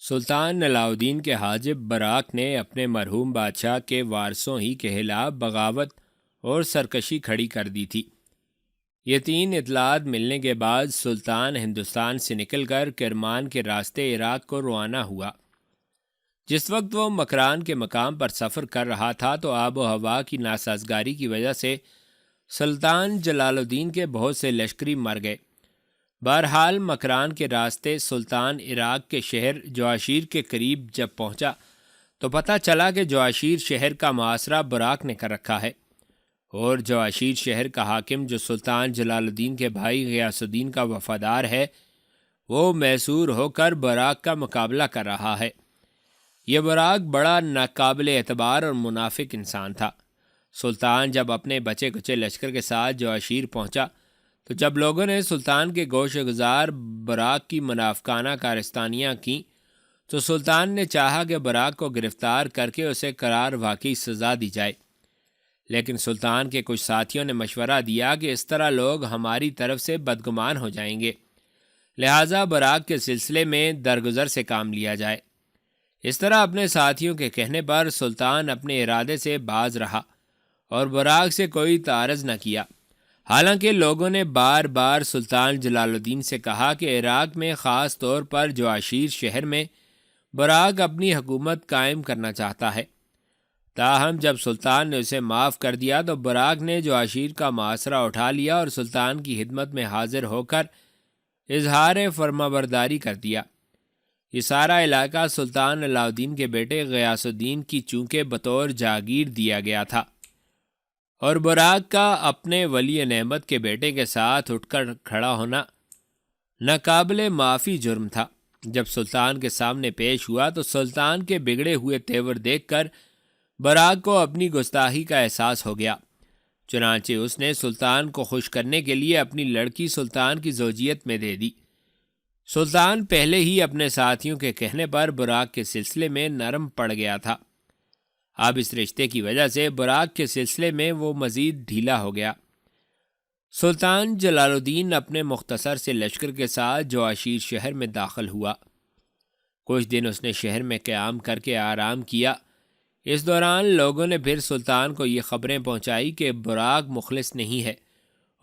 سلطان علاؤدین کے حاجب براق نے اپنے مرحوم بادشاہ کے وارثوں ہی کے خلاف بغاوت اور سرکشی کھڑی کر دی تھی۔ یہ تین اطلاعات ملنے کے بعد سلطان ہندوستان سے نکل کر کرمان کے راستے عراق کو روانہ ہوا۔ جس وقت وہ مکران کے مقام پر سفر کر رہا تھا تو آب و ہوا کی ناسازگاری کی وجہ سے سلطان جلال الدین کے بہت سے لشکری مر گئے۔ بہرحال مکران کے راستے سلطان عراق کے شہر جواشیر کے قریب جب پہنچا تو پتہ چلا کہ جواشیر شہر کا محاصرہ براق نے کر رکھا ہے، اور جواشیر شہر کا حاکم جو سلطان جلال الدین کے بھائی غیاث الدین کا وفادار ہے، وہ میسور ہو کر براق کا مقابلہ کر رہا ہے۔ یہ براق بڑا ناقابل اعتبار اور منافق انسان تھا۔ سلطان جب اپنے بچے کچے لشکر کے ساتھ جواشیر پہنچا تو جب لوگوں نے سلطان کے گوش گزار براق کی منافقانہ کارستانیاں کیں تو سلطان نے چاہا کہ براق کو گرفتار کر کے اسے قرار واقعی سزا دی جائے، لیکن سلطان کے کچھ ساتھیوں نے مشورہ دیا کہ اس طرح لوگ ہماری طرف سے بدگمان ہو جائیں گے، لہٰذا براق کے سلسلے میں درگزر سے کام لیا جائے۔ اس طرح اپنے ساتھیوں کے کہنے پر سلطان اپنے ارادے سے باز رہا اور براق سے کوئی تعارض نہ کیا۔ حالانکہ لوگوں نے بار بار سلطان جلال الدین سے کہا کہ عراق میں خاص طور پر جواشیر شہر میں براق اپنی حکومت قائم کرنا چاہتا ہے، تاہم جب سلطان نے اسے معاف کر دیا تو براق نے جواشیر کا محاصرہ اٹھا لیا اور سلطان کی خدمت میں حاضر ہو کر اظہار فرمانبرداری کر دیا۔ یہ سارا علاقہ سلطان علاؤدین کے بیٹے غیاث الدین کی چونکہ بطور جاگیر دیا گیا تھا، اور براق کا اپنے ولی نعمت کے بیٹے کے ساتھ اٹھ کر کھڑا ہونا ناقابل معافی جرم تھا۔ جب سلطان کے سامنے پیش ہوا تو سلطان کے بگڑے ہوئے تیور دیکھ کر براق کو اپنی گستاخی کا احساس ہو گیا، چنانچہ اس نے سلطان کو خوش کرنے کے لیے اپنی لڑکی سلطان کی زوجیت میں دے دی۔ سلطان پہلے ہی اپنے ساتھیوں کے کہنے پر براق کے سلسلے میں نرم پڑ گیا تھا، اب اس رشتے کی وجہ سے براق کے سلسلے میں وہ مزید ڈھیلا ہو گیا۔ سلطان جلال الدین اپنے مختصر سے لشکر کے ساتھ جواشیر شہر میں داخل ہوا۔ کچھ دن اس نے شہر میں قیام کر کے آرام کیا۔ اس دوران لوگوں نے پھر سلطان کو یہ خبریں پہنچائی کہ براق مخلص نہیں ہے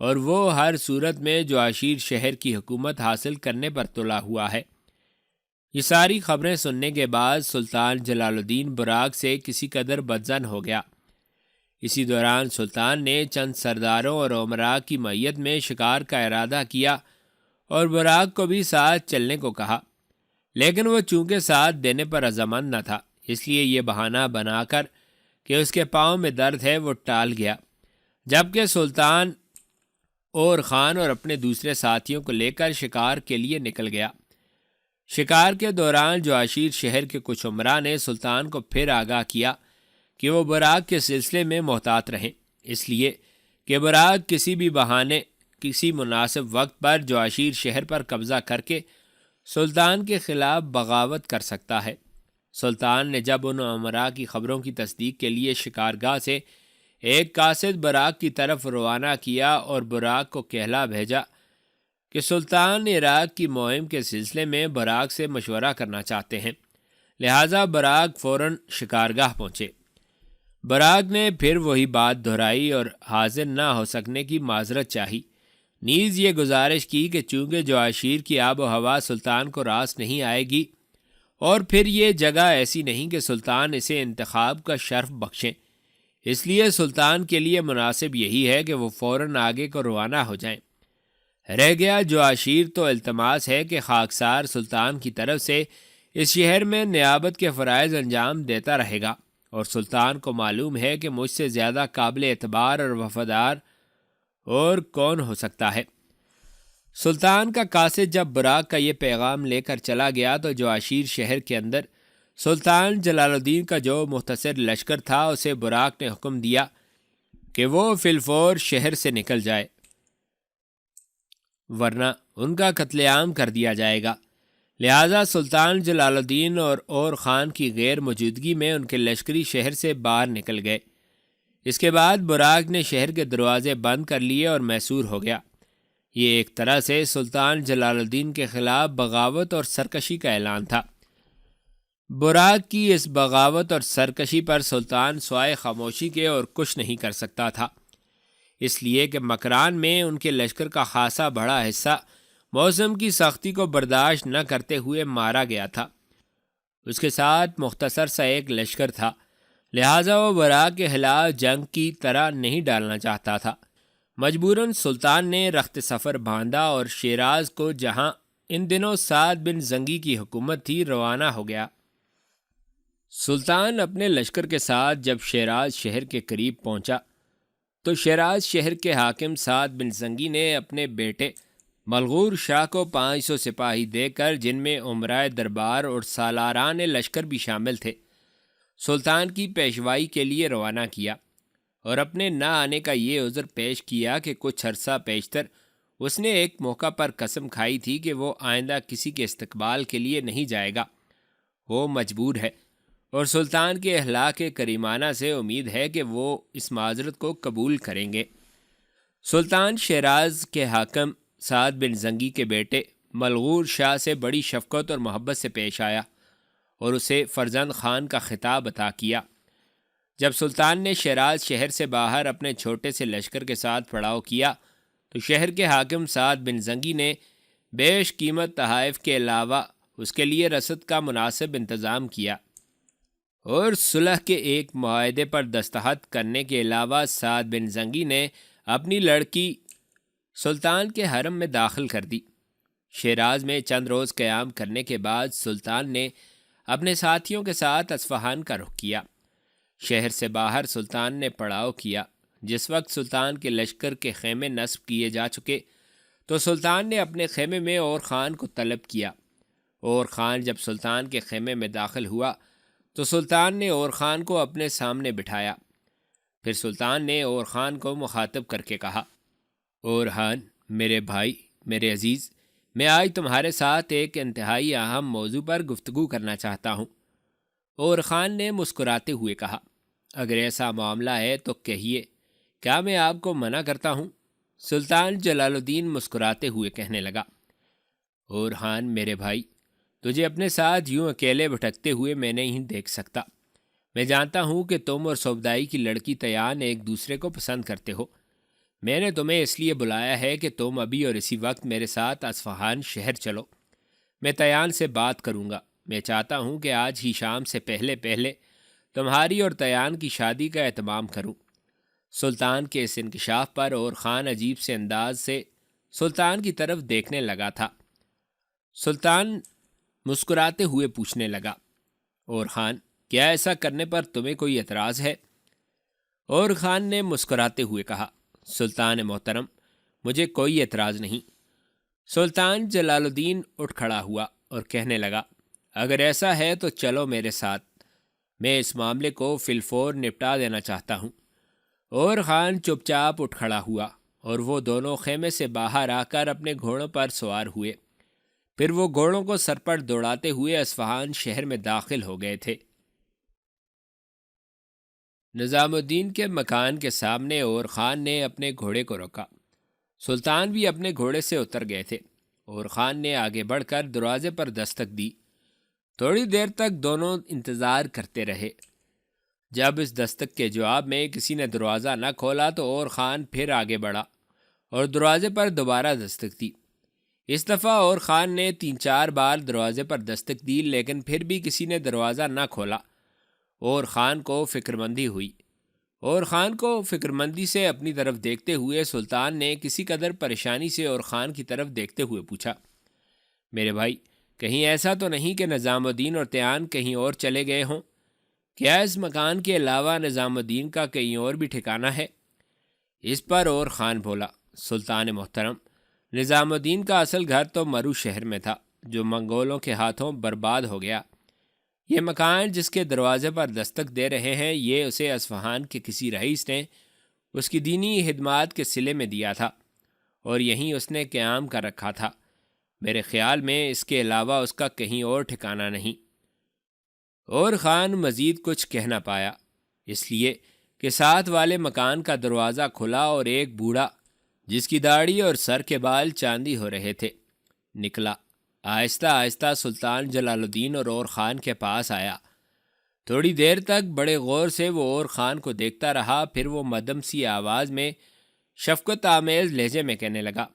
اور وہ ہر صورت میں جواشیر شہر کی حکومت حاصل کرنے پر تلا ہوا ہے۔ یہ ساری خبریں سننے کے بعد سلطان جلال الدین براق سے کسی قدر بدظن ہو گیا۔ اسی دوران سلطان نے چند سرداروں اور امراء کی معیت میں شکار کا ارادہ کیا اور براق کو بھی ساتھ چلنے کو کہا، لیکن وہ چونکہ ساتھ دینے پر رضامند نہ تھا، اس لیے یہ بہانہ بنا کر کہ اس کے پاؤں میں درد ہے وہ ٹال گیا، جبکہ سلطان اور خان اور اپنے دوسرے ساتھیوں کو لے کر شکار کے لیے نکل گیا۔ شکار کے دوران جواشیر شہر کے کچھ امراء نے سلطان کو پھر آگاہ کیا کہ وہ براق کے سلسلے میں محتاط رہیں، اس لیے کہ براق کسی بھی بہانے کسی مناسب وقت پر جواشیر شہر پر قبضہ کر کے سلطان کے خلاف بغاوت کر سکتا ہے۔ سلطان نے جب ان امراء کی خبروں کی تصدیق کے لیے شکارگاہ سے ایک قاصد براق کی طرف روانہ کیا اور براق کو کہلا بھیجا کہ سلطان عراق کی مہم کے سلسلے میں براق سے مشورہ کرنا چاہتے ہیں، لہٰذا براق فوراً شکارگاہ پہنچے۔ براق نے پھر وہی بات دہرائی اور حاضر نہ ہو سکنے کی معذرت چاہی، نیز یہ گزارش کی کہ چونکہ جواشیر کی آب و ہوا سلطان کو راس نہیں آئے گی اور پھر یہ جگہ ایسی نہیں کہ سلطان اسے انتخاب کا شرف بخشیں، اس لیے سلطان کے لیے مناسب یہی ہے کہ وہ فوراً آگے کو روانہ ہو جائیں۔ رہ گیا جواشیر تو التماس ہے کہ خاکسار سلطان کی طرف سے اس شہر میں نیابت کے فرائض انجام دیتا رہے گا، اور سلطان کو معلوم ہے کہ مجھ سے زیادہ قابل اعتبار اور وفادار اور کون ہو سکتا ہے۔ سلطان کا قاصد جب براق کا یہ پیغام لے کر چلا گیا تو جواشیر شہر کے اندر سلطان جلال الدین کا جو مختصر لشکر تھا اسے براق نے حکم دیا کہ وہ فی الفور شہر سے نکل جائے، ورنہ ان کا قتل عام کر دیا جائے گا۔ لہٰذا سلطان جلال الدین اور خان کی غیر موجودگی میں ان کے لشکری شہر سے باہر نکل گئے۔ اس کے بعد براق نے شہر کے دروازے بند کر لیے اور میسور ہو گیا۔ یہ ایک طرح سے سلطان جلال الدین کے خلاف بغاوت اور سرکشی کا اعلان تھا۔ براق کی اس بغاوت اور سرکشی پر سلطان سوائے خاموشی کے اور کچھ نہیں کر سکتا تھا، اس لیے کہ مکران میں ان کے لشکر کا خاصا بڑا حصہ موسم کی سختی کو برداشت نہ کرتے ہوئے مارا گیا تھا۔ اس کے ساتھ مختصر سا ایک لشکر تھا، لہٰذا وہ براق کے خلاف جنگ کی طرح نہیں ڈالنا چاہتا تھا۔ مجبوراً سلطان نے رخت سفر باندھا اور شیراز کو، جہاں ان دنوں سعد بن زنگی کی حکومت تھی، روانہ ہو گیا۔ سلطان اپنے لشکر کے ساتھ جب شیراز شہر کے قریب پہنچا تو شیراز شہر کے حاکم سعد بن زنگی نے اپنے بیٹے ملغور شاہ کو 500 سپاہی دے کر، جن میں عمرائے دربار اور سالاران لشکر بھی شامل تھے، سلطان کی پیشوائی کے لیے روانہ کیا، اور اپنے نہ آنے کا یہ عذر پیش کیا کہ کچھ عرصہ پیشتر اس نے ایک موقع پر قسم کھائی تھی کہ وہ آئندہ کسی کے استقبال کے لیے نہیں جائے گا، وہ مجبور ہے، اور سلطان کے اخلاق کریمانہ سے امید ہے کہ وہ اس معذرت کو قبول کریں گے۔ سلطان شیراز کے حاکم سعد بن زنگی کے بیٹے ملغور شاہ سے بڑی شفقت اور محبت سے پیش آیا اور اسے فرزند خان کا خطاب عطا کیا۔ جب سلطان نے شیراز شہر سے باہر اپنے چھوٹے سے لشکر کے ساتھ پڑاؤ کیا تو شہر کے حاکم سعد بن زنگی نے بیش قیمت تحائف کے علاوہ اس کے لیے رسد کا مناسب انتظام کیا، اور صلح کے ایک معاہدے پر دستخط کرنے کے علاوہ سعد بن زنگی نے اپنی لڑکی سلطان کے حرم میں داخل کر دی۔ شیراز میں چند روز قیام کرنے کے بعد سلطان نے اپنے ساتھیوں کے ساتھ اصفہان کا رخ کیا۔ شہر سے باہر سلطان نے پڑاؤ کیا۔ جس وقت سلطان کے لشکر کے خیمے نصب کیے جا چکے تو سلطان نے اپنے خیمے میں اور خان کو طلب کیا۔ اور خان جب سلطان کے خیمے میں داخل ہوا تو سلطان نے اور خان کو اپنے سامنے بٹھایا۔ پھر سلطان نے اور خان کو مخاطب کر کے کہا، اور خان، میرے بھائی، میرے عزیز، میں آج تمہارے ساتھ ایک انتہائی اہم موضوع پر گفتگو کرنا چاہتا ہوں۔ اور خان نے مسکراتے ہوئے کہا، اگر ایسا معاملہ ہے تو کہیے، کیا میں آپ کو منع کرتا ہوں؟ سلطان جلال الدین مسکراتے ہوئے کہنے لگا، اور خان، میرے بھائی، تجھے اپنے ساتھ یوں اکیلے بھٹکتے ہوئے میں نہیں دیکھ سکتا۔ میں جانتا ہوں کہ تم اور صوبدائی کی لڑکی تیان ایک دوسرے کو پسند کرتے ہو۔ میں نے تمہیں اس لیے بلایا ہے کہ تم ابھی اور اسی وقت میرے ساتھ اصفہان شہر چلو۔ میں تیان سے بات کروں گا۔ میں چاہتا ہوں کہ آج ہی شام سے پہلے تمہاری اور تیان کی شادی کا اہتمام کروں۔ سلطان کے اس انکشاف پر اور خان عجیب سے انداز سے سلطان کی طرف دیکھنے لگا تھا۔ سلطان مسکراتے ہوئے پوچھنے لگا، اور خان، کیا ایسا کرنے پر تمہیں کوئی اعتراض ہے؟ اور خان نے مسکراتے ہوئے کہا، سلطان محترم، مجھے کوئی اعتراض نہیں۔ سلطان جلال الدین اٹھ کھڑا ہوا اور کہنے لگا، اگر ایسا ہے تو چلو میرے ساتھ، میں اس معاملے کو فی الفور نپٹا دینا چاہتا ہوں۔ اور خان چپ چاپ اٹھ کھڑا ہوا اور وہ دونوں خیمے سے باہر آ کر اپنے گھوڑوں پر سوار ہوئے۔ پھر وہ گھوڑوں کو سر پر دوڑاتے ہوئے اصفہان شہر میں داخل ہو گئے تھے۔ نظام الدین کے مکان کے سامنے اور خان نے اپنے گھوڑے کو روکا۔ سلطان بھی اپنے گھوڑے سے اتر گئے تھے اور خان نے آگے بڑھ کر دروازے پر دستک دی۔ تھوڑی دیر تک دونوں انتظار کرتے رہے۔ جب اس دستک کے جواب میں کسی نے دروازہ نہ کھولا تو اور خان پھر آگے بڑھا اور دروازے پر دوبارہ دستک دی۔ اس دفعہ اور خان نے 3-4 بار دروازے پر دستک دی، لیکن پھر بھی کسی نے دروازہ نہ کھولا۔ اور خان کو فکرمندی ہوئی۔ اور خان کو فکرمندی سے اپنی طرف دیکھتے ہوئے سلطان نے کسی قدر پریشانی سے اور خان کی طرف دیکھتے ہوئے پوچھا، میرے بھائی، کہیں ایسا تو نہیں کہ نظام الدین اور تیان کہیں اور چلے گئے ہوں؟ کیا اس مکان کے علاوہ نظام الدین کا کہیں اور بھی ٹھکانہ ہے؟ اس پر اور خان بولا، سلطان محترم، نظام الدین کا اصل گھر تو مرو شہر میں تھا، جو منگولوں کے ہاتھوں برباد ہو گیا۔ یہ مکان جس کے دروازے پر دستک دے رہے ہیں، یہ اسے اصفہان کے کسی رئیس نے اس کی دینی خدمات کے صلے میں دیا تھا اور یہیں اس نے قیام کر رکھا تھا۔ میرے خیال میں اس کے علاوہ اس کا کہیں اور ٹھکانہ نہیں۔ اور خان مزید کچھ کہہ نہ پایا، اس لیے کہ ساتھ والے مکان کا دروازہ کھلا اور ایک بوڑھا جس کی داڑھی اور سر کے بال چاندی ہو رہے تھے نکلا۔ آہستہ آہستہ سلطان جلال الدین اور خان کے پاس آیا۔ تھوڑی دیر تک بڑے غور سے وہ اور خان کو دیکھتا رہا، پھر وہ مدھم سی آواز میں شفقت آمیز لہجے میں کہنے لگا،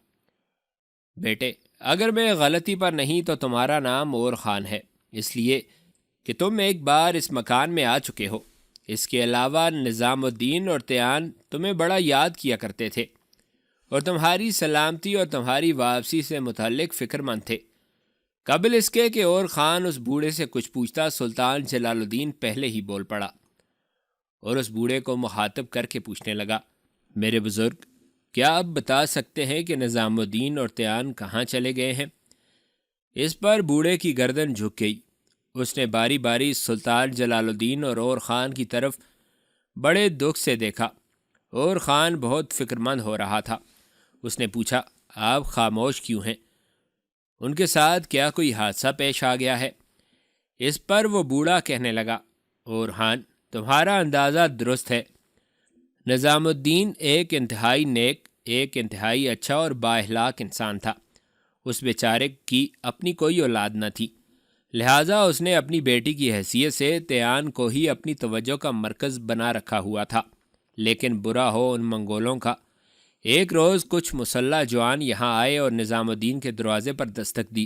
بیٹے، اگر میں غلطی پر نہیں تو تمہارا نام اور خان ہے، اس لیے کہ تم ایک بار اس مکان میں آ چکے ہو۔ اس کے علاوہ نظام الدین اور تیان تمہیں بڑا یاد کیا کرتے تھے اور تمہاری سلامتی اور تمہاری واپسی سے متعلق فکر مند تھے۔ قبل اس کے کہ اور خان اس بوڑھے سے کچھ پوچھتا، سلطان جلال الدین پہلے ہی بول پڑا اور اس بوڑھے کو مخاطب کر کے پوچھنے لگا، میرے بزرگ، کیا آپ بتا سکتے ہیں کہ نظام الدین اور تیان کہاں چلے گئے ہیں؟ اس پر بوڑھے کی گردن جھک گئی۔ اس نے باری باری سلطان جلال الدین اور خان کی طرف بڑے دکھ سے دیکھا۔ اور خان بہت فکر مند ہو رہا تھا۔ اس نے پوچھا، آپ خاموش کیوں ہیں؟ ان کے ساتھ کیا کوئی حادثہ پیش آ گیا ہے؟ اس پر وہ بوڑھا کہنے لگا، اور خان، تمہارا اندازہ درست ہے۔ نظام الدین ایک انتہائی نیک، ایک انتہائی اچھا اور بااخلاق انسان تھا۔ اس بیچارے کی اپنی کوئی اولاد نہ تھی، لہٰذا اس نے اپنی بیٹی کی حیثیت سے تیان کو ہی اپنی توجہ کا مرکز بنا رکھا ہوا تھا۔ لیکن برا ہو ان منگولوں کا، ایک روز کچھ مسلح جوان یہاں آئے اور نظام الدین کے دروازے پر دستک دی۔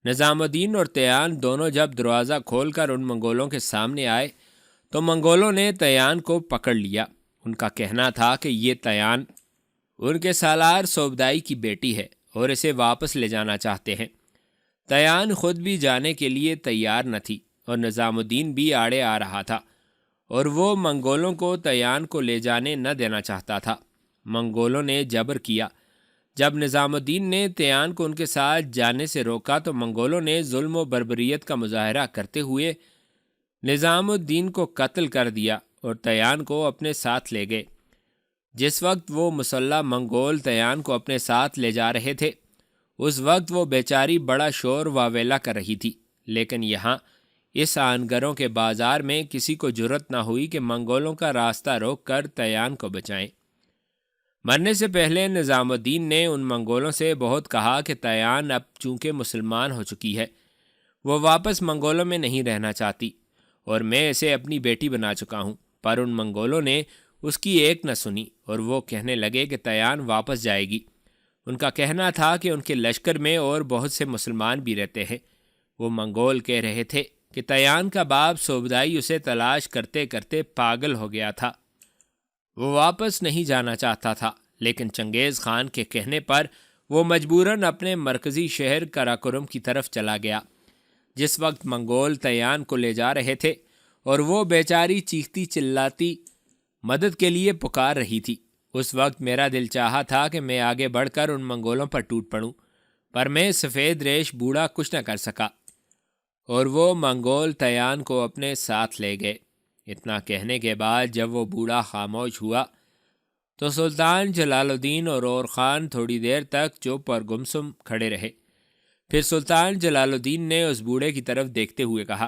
نظام الدین اور تیان دونوں جب دروازہ کھول کر ان منگولوں کے سامنے آئے تو منگولوں نے تیان کو پکڑ لیا۔ ان کا کہنا تھا کہ یہ تیان ان کے سالار صوبدائی کی بیٹی ہے اور اسے واپس لے جانا چاہتے ہیں۔ تیان خود بھی جانے کے لیے تیار نہ تھی اور نظام الدین بھی آڑے آ رہا تھا، اور وہ منگولوں کو تیان کو لے جانے نہ دینا چاہتا تھا۔ منگولوں نے جبر کیا۔ جب نظام الدین نے تیان کو ان کے ساتھ جانے سے روکا تو منگولوں نے ظلم و بربریت کا مظاہرہ کرتے ہوئے نظام الدین کو قتل کر دیا اور تیان کو اپنے ساتھ لے گئے۔ جس وقت وہ مسلح منگول تیان کو اپنے ساتھ لے جا رہے تھے، اس وقت وہ بیچاری بڑا شور واویلا کر رہی تھی، لیکن یہاں اس آنگروں کے بازار میں کسی کو جرأت نہ ہوئی کہ منگولوں کا راستہ روک کر تیان کو بچائیں۔ مرنے سے پہلے نظام الدین نے ان منگولوں سے بہت کہا کہ تیان اب چونکہ مسلمان ہو چکی ہے، وہ واپس منگولوں میں نہیں رہنا چاہتی اور میں اسے اپنی بیٹی بنا چکا ہوں، پر ان منگولوں نے اس کی ایک نہ سنی اور وہ کہنے لگے کہ تیان واپس جائے گی۔ ان کا کہنا تھا کہ ان کے لشکر میں اور بہت سے مسلمان بھی رہتے ہیں۔ وہ منگول کہہ رہے تھے کہ تیان کا باپ صوبدائی اسے تلاش کرتے کرتے پاگل ہو گیا تھا۔ وہ واپس نہیں جانا چاہتا تھا، لیکن چنگیز خان کے کہنے پر وہ مجبوراً اپنے مرکزی شہر کراکرم کی طرف چلا گیا۔ جس وقت منگول تیان کو لے جا رہے تھے اور وہ بیچاری چیختی چلاتی مدد کے لیے پکار رہی تھی، اس وقت میرا دل چاہا تھا کہ میں آگے بڑھ کر ان منگولوں پر ٹوٹ پڑوں، پر میں سفید ریش بوڑھا کچھ نہ کر سکا اور وہ منگول تیان کو اپنے ساتھ لے گئے۔ اتنا کہنے کے بعد جب وہ بوڑھا خاموش ہوا تو سلطان جلال الدین اور خان تھوڑی دیر تک چپ اور گمسم کھڑے رہے۔ پھر سلطان جلال الدین نے اس بوڑھے کی طرف دیکھتے ہوئے کہا،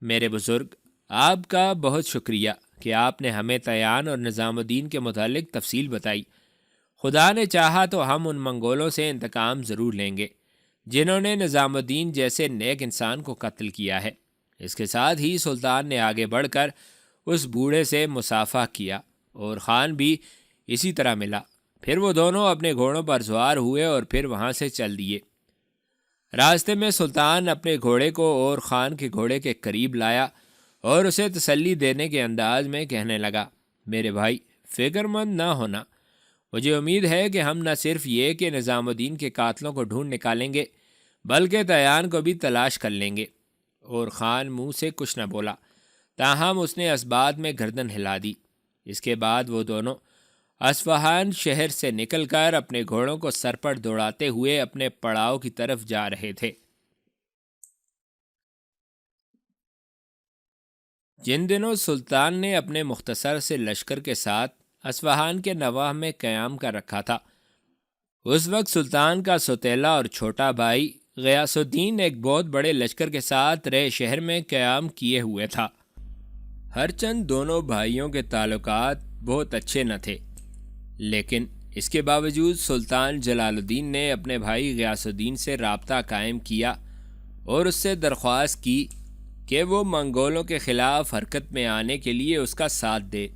میرے بزرگ، آپ کا بہت شکریہ کہ آپ نے ہمیں تیان اور نظام الدین کے متعلق تفصیل بتائی۔ خدا نے چاہا تو ہم ان منگولوں سے انتقام ضرور لیں گے جنہوں نے نظام الدین جیسے نیک انسان کو قتل کیا ہے۔ اس کے ساتھ ہی سلطان نے آگے بڑھ کر اس بوڑھے سے مصافحہ کیا اور خان بھی اسی طرح ملا۔ پھر وہ دونوں اپنے گھوڑوں پر سوار ہوئے اور پھر وہاں سے چل دیے۔ راستے میں سلطان اپنے گھوڑے کو اور خان کے گھوڑے کے قریب لایا اور اسے تسلی دینے کے انداز میں کہنے لگا، میرے بھائی، فکر مند نہ ہونا، مجھے امید ہے کہ ہم نہ صرف یہ کہ نظام الدین کے قاتلوں کو ڈھونڈ نکالیں گے بلکہ تیان کو بھی تلاش کر لیں گے۔ اور خان منہ سے کچھ نہ بولا، تاہم اس نے اس بات میں گردن ہلا دی۔ اس کے بعد وہ دونوں اصفہان شہر سے نکل کر اپنے گھوڑوں کو سر پر دوڑاتے ہوئے اپنے پڑاؤ کی طرف جا رہے تھے۔ جن دنوں سلطان نے اپنے مختصر سے لشکر کے ساتھ اصفہان کے نواح میں قیام کر رکھا تھا، اس وقت سلطان کا سوتیلا اور چھوٹا بھائی غیاث الدین ایک بہت بڑے لشکر کے ساتھ رے شہر میں قیام کیے ہوئے تھا۔ ہرچند دونوں بھائیوں کے تعلقات بہت اچھے نہ تھے، لیکن اس کے باوجود سلطان جلال الدین نے اپنے بھائی غیاث الدین سے رابطہ قائم کیا اور اس سے درخواست کی کہ وہ منگولوں کے خلاف حرکت میں آنے کے لیے اس کا ساتھ دے۔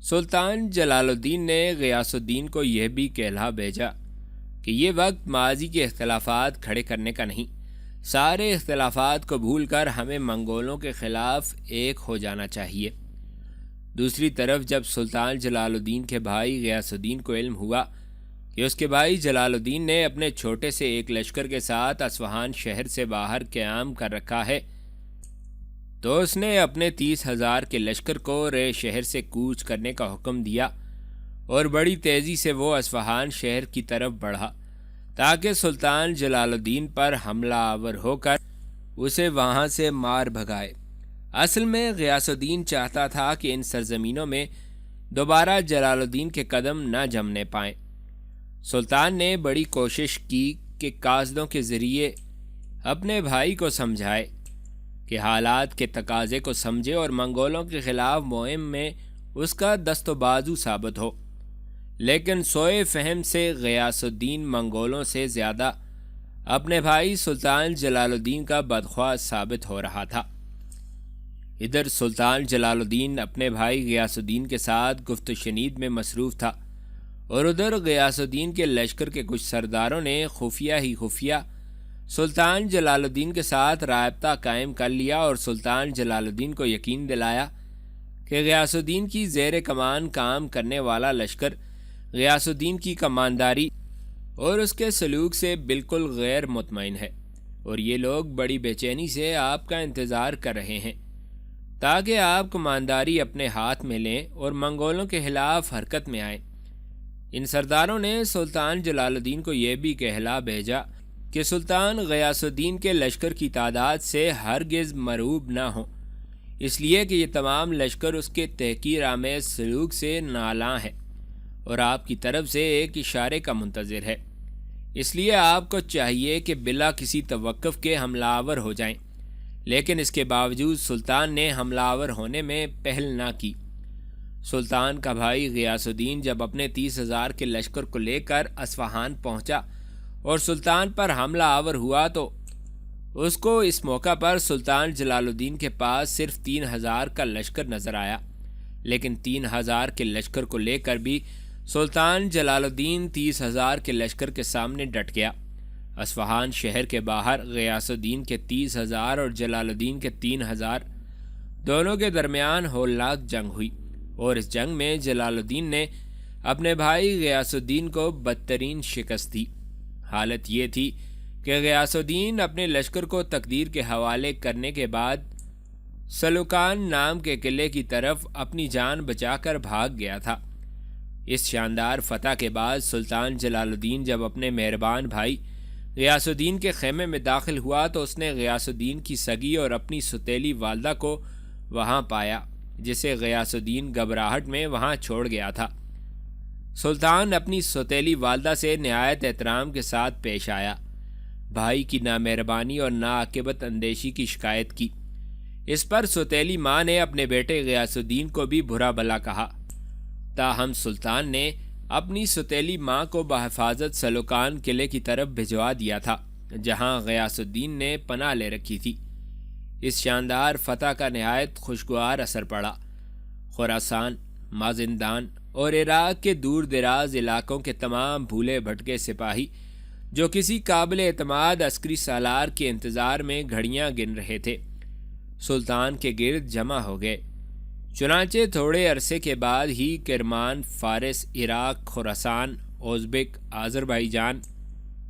سلطان جلال الدین نے غیاث الدین کو یہ بھی کہلا بھیجا کہ یہ وقت ماضی کے اختلافات کھڑے کرنے کا نہیں، سارے اختلافات کو بھول کر ہمیں منگولوں کے خلاف ایک ہو جانا چاہیے۔ دوسری طرف جب سلطان جلال الدین کے بھائی غیاث الدین کو علم ہوا کہ اس کے بھائی جلال الدین نے اپنے چھوٹے سے ایک لشکر کے ساتھ اصفہان شہر سے باہر قیام کر رکھا ہے، تو اس نے اپنے 30,000 کے لشکر کو رے شہر سے کوچ کرنے کا حکم دیا اور بڑی تیزی سے وہ اصفہان شہر کی طرف بڑھا تاکہ سلطان جلال الدین پر حملہ آور ہو کر اسے وہاں سے مار بھگائے۔ اصل میں غیاث الدین چاہتا تھا کہ ان سرزمینوں میں دوبارہ جلال الدین کے قدم نہ جمنے پائیں۔ سلطان نے بڑی کوشش کی کہ قاصدوں کے ذریعے اپنے بھائی کو سمجھائے کہ حالات کے تقاضے کو سمجھے اور منگولوں کے خلاف مہم میں اس کا دست و بازو ثابت ہو، لیکن سوئے فہم سے غیاث الدین منگولوں سے زیادہ اپنے بھائی سلطان جلال الدین کا بدخواہ ثابت ہو رہا تھا۔ ادھر سلطان جلال الدین اپنے بھائی غیاث الدین کے ساتھ گفت و شنید میں مصروف تھا اور ادھر غیاث الدین کے لشکر کے کچھ سرداروں نے خفیہ سلطان جلال الدین کے ساتھ رابطہ قائم کر لیا اور سلطان جلال الدین کو یقین دلایا کہ غیاث الدین کی زیر کمان کام کرنے والا لشکر غیاث الدین کی کمانداری اور اس کے سلوک سے بالکل غیر مطمئن ہے، اور یہ لوگ بڑی بے چینی سے آپ کا انتظار کر رہے ہیں تاکہ آپ کمانداری اپنے ہاتھ میں لیں اور منگولوں کے خلاف حرکت میں آئیں۔ ان سرداروں نے سلطان جلال الدین کو یہ بھی کہلا بھیجا کہ سلطان غیاث الدین کے لشکر کی تعداد سے ہرگز مرعوب نہ ہوں، اس لیے کہ یہ تمام لشکر اس کے تحقیر آمیز سلوک سے نالاں ہے اور آپ کی طرف سے ایک اشارے کا منتظر ہے، اس لیے آپ کو چاہیے کہ بلا کسی توقف کے حملہ آور ہو جائیں۔ لیکن اس کے باوجود سلطان نے حملہ آور ہونے میں پہل نہ کی۔ سلطان کا بھائی غیاث الدین جب اپنے 30,000 کے لشکر کو لے کر اصفہان پہنچا اور سلطان پر حملہ آور ہوا تو اس کو اس موقع پر سلطان جلال الدین کے پاس صرف 3,000 کا لشکر نظر آیا، لیکن 3,000 کے لشکر کو لے کر بھی سلطان جلال الدین 30,000 کے لشکر کے سامنے ڈٹ گیا۔ اصفہان شہر کے باہر غیاث الدین کے 30,000 اور جلال الدین کے 3,000 دونوں کے درمیان ہولناک جنگ ہوئی، اور اس جنگ میں جلال الدین نے اپنے بھائی غیاث الدین کو بدترین شکست دی۔ حالت یہ تھی کہ غیاث الدین اپنے لشکر کو تقدیر کے حوالے کرنے کے بعد سلوکان نام کے قلعے کی طرف اپنی جان بچا کر بھاگ گیا تھا۔ اس شاندار فتح کے بعد سلطان جلال الدین جب اپنے مہربان بھائی غیاث الدین کے خیمے میں داخل ہوا تو اس نے غیاث الدین کی سگی اور اپنی ستیلی والدہ کو وہاں پایا، جسے غیاث الدین گھبراہٹ میں وہاں چھوڑ گیا تھا۔ سلطان اپنی ستیلی والدہ سے نہایت احترام کے ساتھ پیش آیا، بھائی کی نامہربانی اور ناعاقبت اندیشی کی شکایت کی۔ اس پر ستیلی ماں نے اپنے بیٹے غیاث الدین کو بھی برا بھلا کہا، تاہم سلطان نے اپنی ستیلی ماں کو بحفاظت سلوکان قلعے کی طرف بھجوا دیا تھا جہاں غیاث الدین نے پناہ لے رکھی تھی۔ اس شاندار فتح کا نہایت خوشگوار اثر پڑا۔ خراسان، مازندان اور عراق کے دور دراز علاقوں کے تمام بھولے بھٹکے سپاہی جو کسی قابل اعتماد عسکری سالار کے انتظار میں گھڑیاں گن رہے تھے، سلطان کے گرد جمع ہو گئے۔ چنانچہ تھوڑے عرصے کے بعد ہی کرمان، فارس، عراق، خراسان، ازبک، آذربائیجان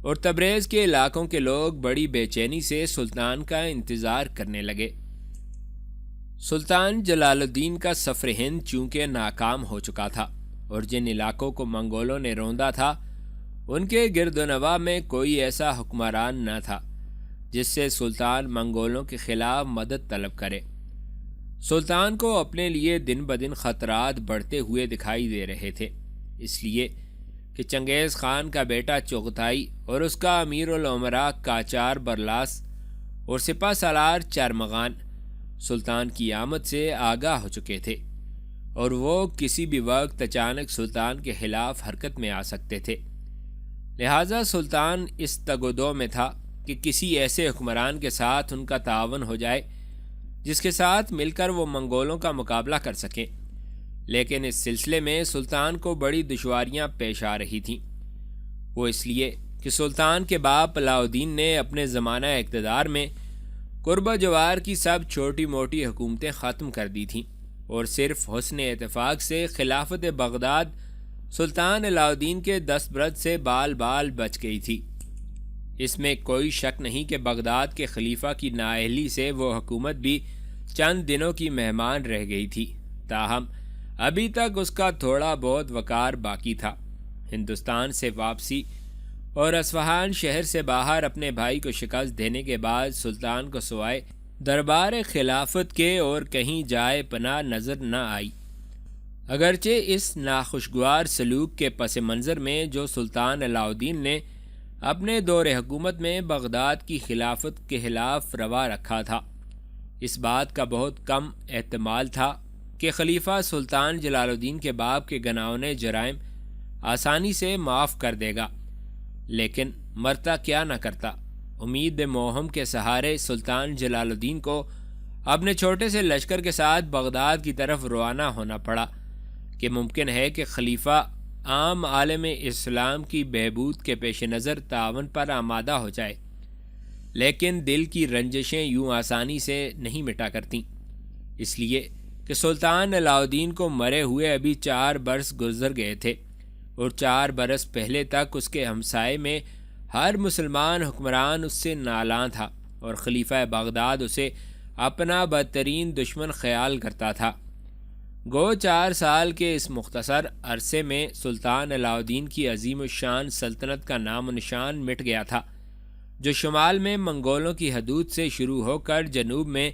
اور تبریز کے علاقوں کے لوگ بڑی بے چینی سے سلطان کا انتظار کرنے لگے۔ سلطان جلال الدین کا سفر ہند چونکہ ناکام ہو چکا تھا اور جن علاقوں کو منگولوں نے روندا تھا ان کے گرد و نواح میں کوئی ایسا حکمران نہ تھا جس سے سلطان منگولوں کے خلاف مدد طلب کرے۔ سلطان کو اپنے لیے دن بدن خطرات بڑھتے ہوئے دکھائی دے رہے تھے، اس لیے کہ چنگیز خان کا بیٹا چغتائی اور اس کا امیر الامراء قاجار برلاس اور سپہ سالار چارمغان سلطان کی آمد سے آگاہ ہو چکے تھے۔ اور وہ کسی بھی وقت اچانک سلطان کے خلاف حرکت میں آ سکتے تھے۔ لہٰذا سلطان اس تگ و دو میں تھا کہ کسی ایسے حکمران کے ساتھ ان کا تعاون ہو جائے جس کے ساتھ مل کر وہ منگولوں کا مقابلہ کر سکیں، لیکن اس سلسلے میں سلطان کو بڑی دشواریاں پیش آ رہی تھیں۔ وہ اس لیے کہ سلطان کے باپ علاء الدین نے اپنے زمانہ اقتدار میں قرب و جوار کی سب چھوٹی موٹی حکومتیں ختم کر دی تھیں، اور صرف حسن اتفاق سے خلافت بغداد سلطان علاء الدین کے دستبرد سے بال بال بچ گئی تھی۔ اس میں کوئی شک نہیں کہ بغداد کے خلیفہ کی نااہلی سے وہ حکومت بھی چند دنوں کی مہمان رہ گئی تھی، تاہم ابھی تک اس کا تھوڑا بہت وقار باقی تھا۔ ہندوستان سے واپسی اور اصفہان شہر سے باہر اپنے بھائی کو شکست دینے کے بعد سلطان کو سوائے دربار خلافت کے اور کہیں جائے پناہ نظر نہ آئی۔ اگرچہ اس ناخوشگوار سلوک کے پس منظر میں جو سلطان علاء الدین نے اپنے دور حکومت میں بغداد کی خلافت کے خلاف روا رکھا تھا، اس بات کا بہت کم احتمال تھا کہ خلیفہ سلطان جلال الدین کے باپ کے گناؤنے جرائم آسانی سے معاف کر دے گا، لیکن مرتا کیا نہ کرتا۔ امید موہم کے سہارے سلطان جلال الدین کو اپنے چھوٹے سے لشکر کے ساتھ بغداد کی طرف روانہ ہونا پڑا کہ ممکن ہے کہ خلیفہ عام عالم اسلام کی بہبود کے پیش نظر تعاون پر آمادہ ہو جائے، لیکن دل کی رنجشیں یوں آسانی سے نہیں مٹا کرتیں، اس لیے کہ سلطان علاء الدین کو مرے ہوئے ابھی 4 برس گزر گئے تھے، اور 4 برس پہلے تک اس کے ہمسائے میں ہر مسلمان حکمران اس سے نالاں تھا، اور خلیفہ بغداد اسے اپنا بدترین دشمن خیال کرتا تھا۔ گو 4 سال کے اس مختصر عرصے میں سلطان علاء الدین کی عظیم الشان سلطنت کا نام و نشان مٹ گیا تھا، جو شمال میں منگولوں کی حدود سے شروع ہو کر جنوب میں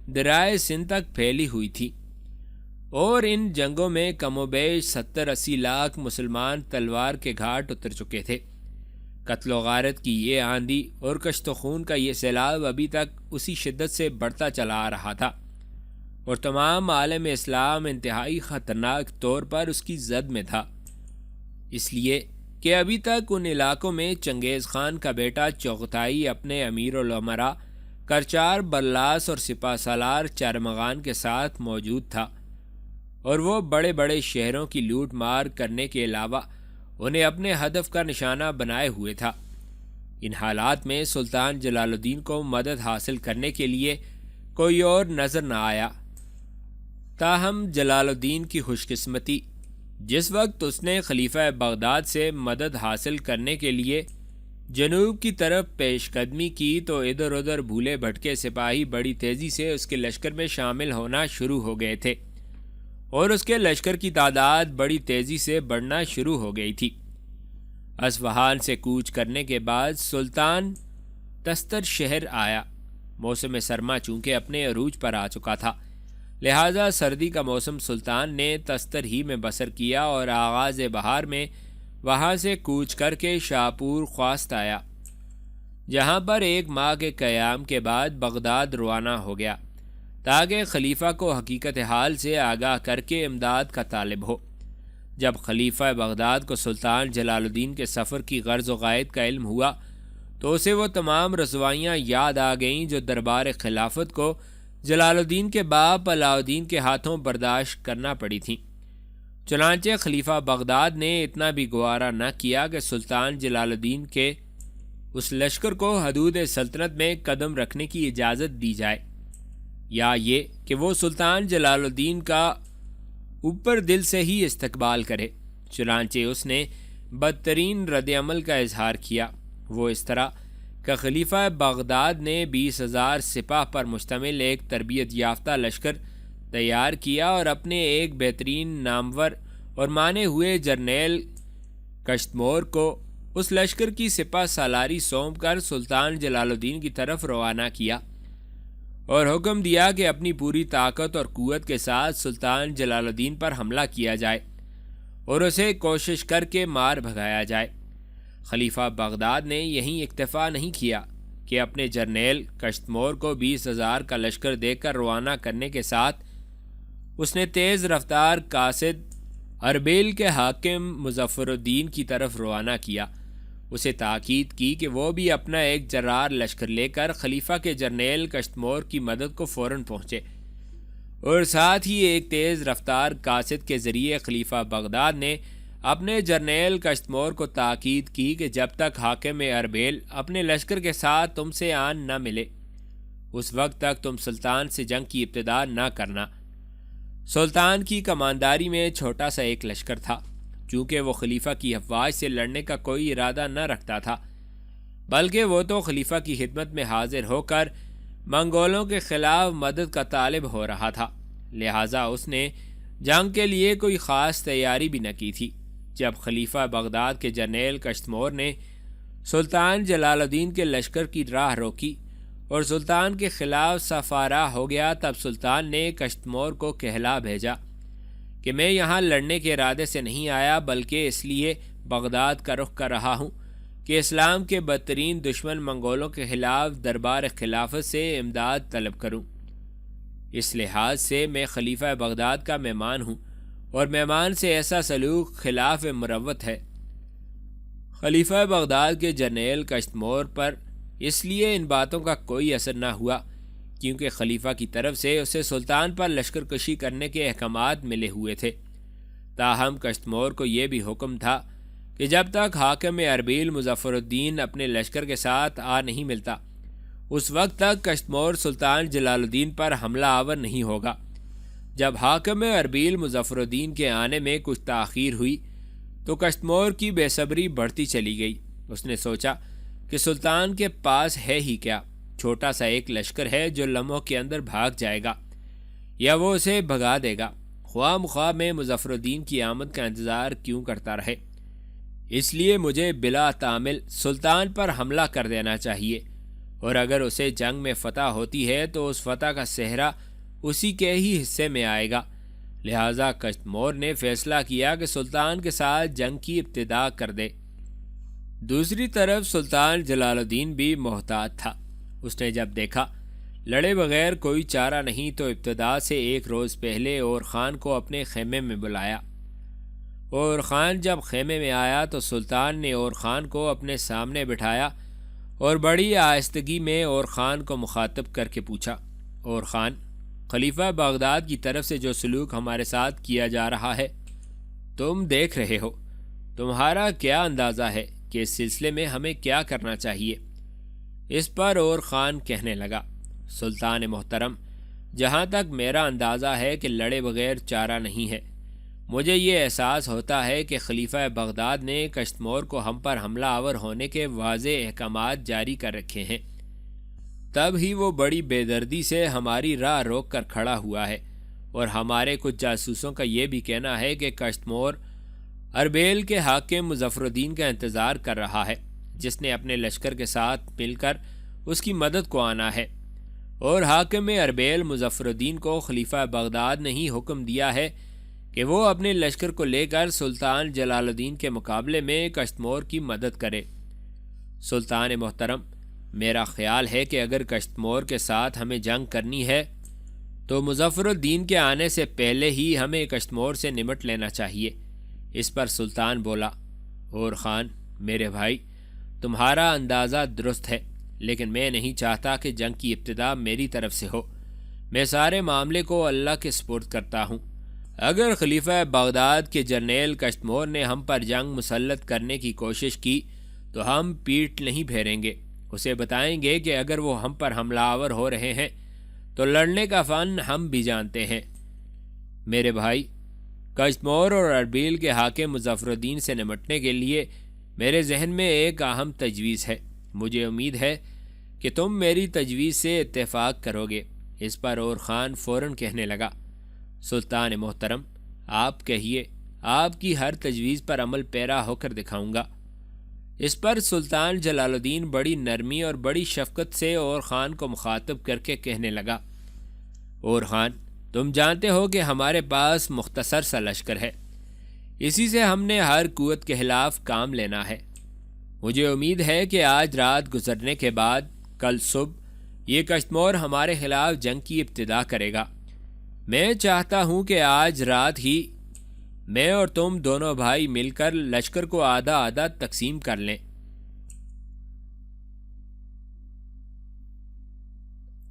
دریائے سندھ تک پھیلی ہوئی تھی، اور ان جنگوں میں کم و بیش 70-80 لاکھ مسلمان تلوار کے گھاٹ اتر چکے تھے۔ قتل و غارت کی یہ آندھی اور کشت و خون کا یہ سیلاب ابھی تک اسی شدت سے بڑھتا چلا آ رہا تھا، اور تمام عالم اسلام انتہائی خطرناک طور پر اس کی زد میں تھا، اس لیے کہ ابھی تک ان علاقوں میں چنگیز خان کا بیٹا چغتائی اپنے امیر الامراء کرچار برلاس اور سپہ سالار چارمغان کے ساتھ موجود تھا، اور وہ بڑے بڑے شہروں کی لوٹ مار کرنے کے علاوہ انہیں اپنے ہدف کا نشانہ بنائے ہوئے تھا۔ ان حالات میں سلطان جلال الدین کو مدد حاصل کرنے کے لیے کوئی اور نظر نہ آیا۔ تاہم جلال الدین کی خوش قسمتی، جس وقت اس نے خلیفہ بغداد سے مدد حاصل کرنے کے لیے جنوب کی طرف پیش قدمی کی تو ادھر ادھر بھولے بھٹکے سپاہی بڑی تیزی سے اس کے لشکر میں شامل ہونا شروع ہو گئے تھے، اور اس کے لشکر کی تعداد بڑی تیزی سے بڑھنا شروع ہو گئی تھی۔ اصفہان سے کوچ کرنے کے بعد سلطان تستر شہر آیا۔ موسم سرما چونکہ اپنے عروج پر آ چکا تھا، لہٰذا سردی کا موسم سلطان نے تستر ہی میں بسر کیا، اور آغاز بہار میں وہاں سے کوچ کر کے شاپور خواست آیا، جہاں پر 1 ماہ کے قیام کے بعد بغداد روانہ ہو گیا، تاکہ خلیفہ کو حقیقت حال سے آگاہ کر کے امداد کا طالب ہو۔ جب خلیفہ بغداد کو سلطان جلال الدین کے سفر کی غرض و غائد کا علم ہوا تو اسے وہ تمام رسوائیاں یاد آ گئیں جو دربار خلافت کو جلال الدین کے باپ علاء الدین کے ہاتھوں برداشت کرنا پڑی تھیں۔ چنانچہ خلیفہ بغداد نے اتنا بھی گوارا نہ کیا کہ سلطان جلال الدین کے اس لشکر کو حدود سلطنت میں قدم رکھنے کی اجازت دی جائے، یا یہ کہ وہ سلطان جلال الدین کا اوپر دل سے ہی استقبال کرے۔ چنانچہ اس نے بدترین رد عمل کا اظہار کیا۔ وہ اس طرح کہ خلیفہ بغداد نے 20,000 سپاہ پر مشتمل ایک تربیت یافتہ لشکر تیار کیا، اور اپنے ایک بہترین نامور اور مانے ہوئے جرنیل کشتمور کو اس لشکر کی سپہ سالاری سونپ کر سلطان جلال الدین کی طرف روانہ کیا، اور حکم دیا کہ اپنی پوری طاقت اور قوت کے ساتھ سلطان جلال الدین پر حملہ کیا جائے اور اسے کوشش کر کے مار بھگایا جائے۔ خلیفہ بغداد نے یہیں اکتفا نہیں کیا کہ اپنے جرنیل کشتمور کو 20,000 کا لشکر دے کر روانہ کرنے کے ساتھ اس نے تیز رفتار قاصد اربیل کے حاکم مظفر الدین کی طرف روانہ کیا، اسے تاکید کی کہ وہ بھی اپنا ایک جرار لشکر لے کر خلیفہ کے جرنیل کشتمور کی مدد کو فوراً پہنچے، اور ساتھ ہی ایک تیز رفتار قاصد کے ذریعے خلیفہ بغداد نے اپنے جرنیل کشتمور کو تاکید کی کہ جب تک حاکم اربیل اپنے لشکر کے ساتھ تم سے آن نہ ملے اس وقت تک تم سلطان سے جنگ کی ابتدا نہ کرنا۔ سلطان کی کمانداری میں چھوٹا سا ایک لشکر تھا، چونکہ وہ خلیفہ کی افواج سے لڑنے کا کوئی ارادہ نہ رکھتا تھا، بلکہ وہ تو خلیفہ کی خدمت میں حاضر ہو کر منگولوں کے خلاف مدد کا طالب ہو رہا تھا، لہٰذا اس نے جنگ کے لیے کوئی خاص تیاری بھی نہ کی تھی۔ جب خلیفہ بغداد کے جرنیل کشتمور نے سلطان جلال الدین کے لشکر کی راہ روکی اور سلطان کے خلاف سفارہ ہو گیا، تب سلطان نے کشتمور کو کہلا بھیجا کہ میں یہاں لڑنے کے ارادے سے نہیں آیا، بلکہ اس لیے بغداد کا رخ کر رہا ہوں کہ اسلام کے بدترین دشمن منگولوں کے خلاف دربار خلافت سے امداد طلب کروں۔ اس لحاظ سے میں خلیفہ بغداد کا مہمان ہوں، اور مہمان سے ایسا سلوک خلاف مروت ہے۔ خلیفہ بغداد کے جرنیل کشتمور پر اس لیے ان باتوں کا کوئی اثر نہ ہوا، کیونکہ خلیفہ کی طرف سے اسے سلطان پر لشکر کشی کرنے کے احکامات ملے ہوئے تھے۔ تاہم کشتمور کو یہ بھی حکم تھا کہ جب تک حاکم اربیل مظفر الدین اپنے لشکر کے ساتھ آ نہیں ملتا، اس وقت تک کشتمور سلطان جلال الدین پر حملہ آور نہیں ہوگا۔ جب حاکم اربیل مظفر الدین کے آنے میں کچھ تاخیر ہوئی تو کشتمور کی بے صبری بڑھتی چلی گئی۔ اس نے سوچا کہ سلطان کے پاس ہے ہی کیا، چھوٹا سا ایک لشکر ہے جو لمحوں کے اندر بھاگ جائے گا یا وہ اسے بھگا دے گا، خواہ مخواہ میں مظفر الدین کی آمد کا انتظار کیوں کرتا رہے؟ اس لیے مجھے بلا تعمل سلطان پر حملہ کر دینا چاہیے، اور اگر اسے جنگ میں فتح ہوتی ہے تو اس فتح کا صحرا اسی کے ہی حصے میں آئے گا۔ لہٰذا کشتمور نے فیصلہ کیا کہ سلطان کے ساتھ جنگ کی ابتدا کر دے۔ دوسری طرف سلطان جلال الدین بھی محتاط تھا۔ اس نے جب دیکھا لڑے بغیر کوئی چارہ نہیں تو ابتدا سے ایک روز پہلے اور خان کو اپنے خیمے میں بلایا، اور خان جب خیمے میں آیا تو سلطان نے اور خان کو اپنے سامنے بٹھایا اور بڑی آہستگی میں اور خان کو مخاطب کر کے پوچھا، اور خان، خلیفہ بغداد کی طرف سے جو سلوک ہمارے ساتھ کیا جا رہا ہے تم دیکھ رہے ہو، تمہارا کیا اندازہ ہے کہ اس سلسلے میں ہمیں کیا کرنا چاہیے؟ اس پر اور خان کہنے لگا، سلطان محترم، جہاں تک میرا اندازہ ہے کہ لڑے بغیر چارہ نہیں ہے، مجھے یہ احساس ہوتا ہے کہ خلیفہ بغداد نے کشتمور کو ہم پر حملہ آور ہونے کے واضح احکامات جاری کر رکھے ہیں، تب ہی وہ بڑی بے دردی سے ہماری راہ روک کر کھڑا ہوا ہے، اور ہمارے کچھ جاسوسوں کا یہ بھی کہنا ہے کہ کشتمور اربیل کے حاکم مظفر الدین کا انتظار کر رہا ہے، جس نے اپنے لشکر کے ساتھ مل کر اس کی مدد کو آنا ہے، اور حاکم اربیل مظفر الدین کو خلیفہ بغداد نے ہی حکم دیا ہے کہ وہ اپنے لشکر کو لے کر سلطان جلال الدین کے مقابلے میں کشتمور کی مدد کرے۔ سلطان محترم، میرا خیال ہے کہ اگر کشتمور کے ساتھ ہمیں جنگ کرنی ہے تو مظفر الدین کے آنے سے پہلے ہی ہمیں کشتمور سے نمٹ لینا چاہیے۔ اس پر سلطان بولا، اور خان میرے بھائی، تمہارا اندازہ درست ہے، لیکن میں نہیں چاہتا کہ جنگ کی ابتدا میری طرف سے ہو، میں سارے معاملے کو اللہ کے سپرد کرتا ہوں۔ اگر خلیفہ بغداد کے جرنیل کشتمور نے ہم پر جنگ مسلط کرنے کی کوشش کی تو ہم پیٹھ نہیں پھیریں گے، اسے بتائیں گے کہ اگر وہ ہم پر حملہ آور ہو رہے ہیں تو لڑنے کا فن ہم بھی جانتے ہیں۔ میرے بھائی، کشتمور اور اربیل کے حاکم مظفر الدین سے نمٹنے کے لیے میرے ذہن میں ایک اہم تجویز ہے، مجھے امید ہے کہ تم میری تجویز سے اتفاق کرو گے۔ اس پر اور خان فوراً کہنے لگا، سلطان محترم، آپ کہیے، آپ کی ہر تجویز پر عمل پیرا ہو کر دکھاؤں گا۔ اس پر سلطان جلال الدین بڑی نرمی اور بڑی شفقت سے اور خان کو مخاطب کر کے کہنے لگا، اور خان، تم جانتے ہو کہ ہمارے پاس مختصر سا لشکر ہے، اسی سے ہم نے ہر قوت کے خلاف کام لینا ہے۔ مجھے امید ہے کہ آج رات گزرنے کے بعد کل صبح یہ کشتمور ہمارے خلاف جنگ کی ابتدا کرے گا۔ میں چاہتا ہوں کہ آج رات ہی میں اور تم دونوں بھائی مل کر لشکر کو آدھا آدھا تقسیم کر لیں۔